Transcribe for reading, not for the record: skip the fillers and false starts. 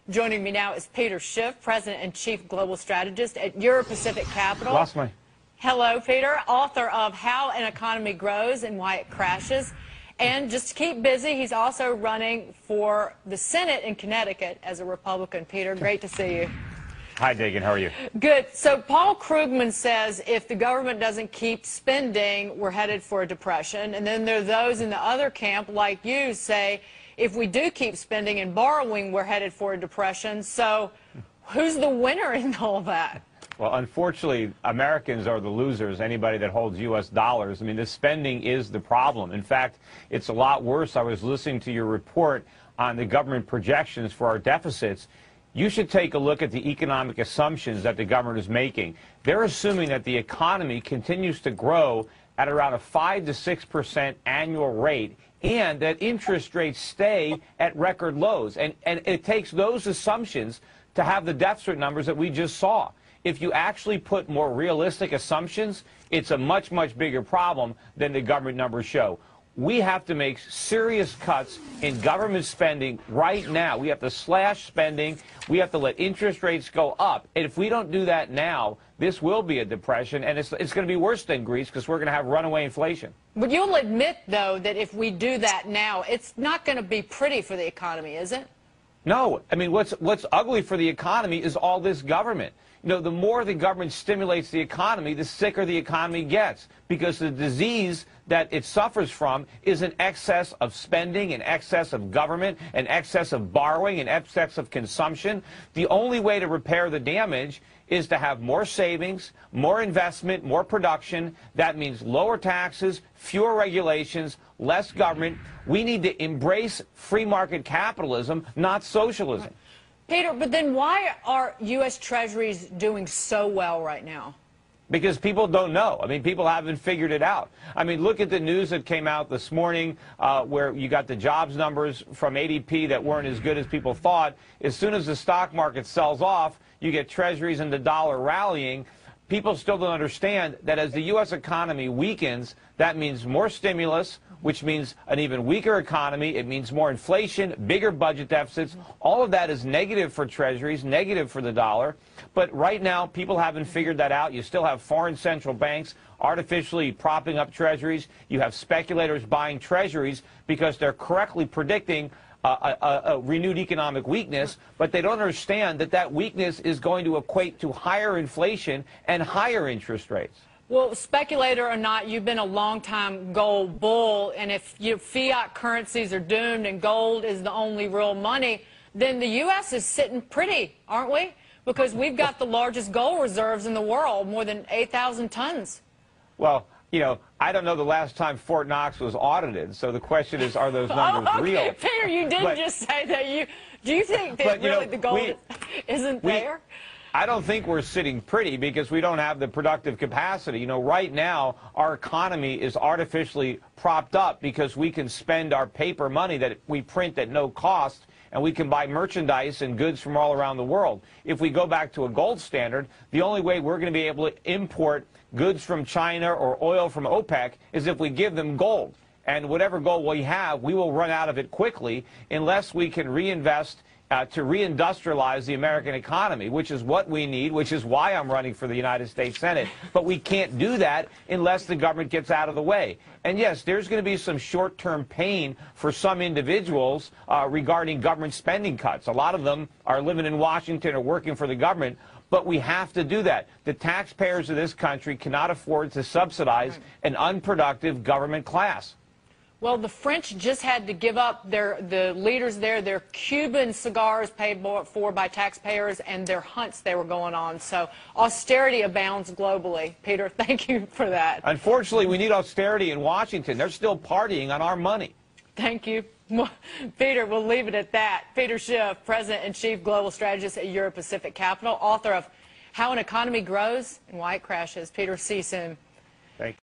Joining me now is Peter Schiff, President and Chief Global Strategist at Euro-Pacific Capital. Lost my... Hello, Peter, author of How an Economy Grows and Why It Crashes. And just to keep busy, he's also running for the Senate in Connecticut as a Republican. Peter, great to see you. Hi, Dagan. How are you? Good. So Paul Krugman says if the government doesn't keep spending, we're headed for a depression. And then there are those in the other camp, like you, say if we do keep spending and borrowing, we're headed for a depression. So who's the winner in all that? Well, unfortunately, Americans are the losers, anybody that holds U.S. dollars. I mean, the spending is the problem. In fact, it's a lot worse. I was listening to your report on the government projections for our deficits. You should take a look at the economic assumptions that the government is making. They're assuming that the economy continues to grow at around a 5 to 6% annual rate and that interest rates stay at record lows. And it takes those assumptions to have the deficit numbers that we just saw. If you actually put more realistic assumptions, it's a much, much bigger problem than the government numbers show. We have to make serious cuts in government spending right now. We have to slash spending. We have to let interest rates go up. And if we don't do that now, this will be a depression, and it's going to be worse than Greece because we're going to have runaway inflation. But you'll admit, though, that if we do that now, it's not going to be pretty for the economy, is it? No. I mean, what's ugly for the economy is all this government. You know, the more the government stimulates the economy, the sicker the economy gets, because the disease that it suffers from is an excess of spending, an excess of government, an excess of borrowing, an excess of consumption. The only way to repair the damage is to have more savings, more investment, more production. That means lower taxes, fewer regulations, less government. We need to embrace free market capitalism, not socialism. Peter, but then why are U.S. Treasuries doing so well right now? Because people don't know. I mean, people haven't figured it out. I mean, look at the news that came out this morning where you got the jobs numbers from ADP that weren't as good as people thought. As soon as the stock market sells off, you get Treasuries and the dollar rallying. People still don't understand that as the U.S. economy weakens, that means more stimulus, which means an even weaker economy. It means more inflation, bigger budget deficits. All of that is negative for Treasuries, negative for the dollar. But right now, people haven't figured that out. You still have foreign central banks artificially propping up Treasuries. You have speculators buying Treasuries because they're correctly predicting a renewed economic weakness, but they don't understand that that weakness is going to equate to higher inflation and higher interest rates. Well, speculator or not, you've been a long-time gold bull, and if fiat currencies are doomed and gold is the only real money, then the U.S. is sitting pretty, aren't we? Because we've got the largest gold reserves in the world, more than 8,000 tons. Well, you know, I don't know the last time Fort Knox was audited, so the question is, are those numbers real? Peter, you did just say that. Do you think that really the gold isn't there? I don't think we're sitting pretty because we don't have the productive capacity. You know, right now, our economy is artificially propped up because we can spend our paper money that we print at no cost, and we can buy merchandise and goods from all around the world. If we go back to a gold standard, the only way we're going to be able to import goods from China or oil from OPEC is if we give them gold. And whatever gold we have, we will run out of it quickly unless we can reinvest to reindustrialize the American economy, which is what we need, which is why I'm running for the United States Senate. But we can't do that unless the government gets out of the way. And yes, there's going to be some short-term pain for some individuals regarding government spending cuts. A lot of them are living in Washington or working for the government. But we have to do that. The taxpayers of this country cannot afford to subsidize an unproductive government class. Well, the French just had to give up the leaders there, their Cuban cigars paid for by taxpayers and their hunts they were going on. So austerity abounds globally. Peter, thank you for that. Unfortunately, we need austerity in Washington. They're still partying on our money. Thank you. Peter, we'll leave it at that. Peter Schiff, President and Chief Global Strategist at Euro-Pacific Capital, author of How an Economy Grows and Why It Crashes. Peter, see you soon. Thank you.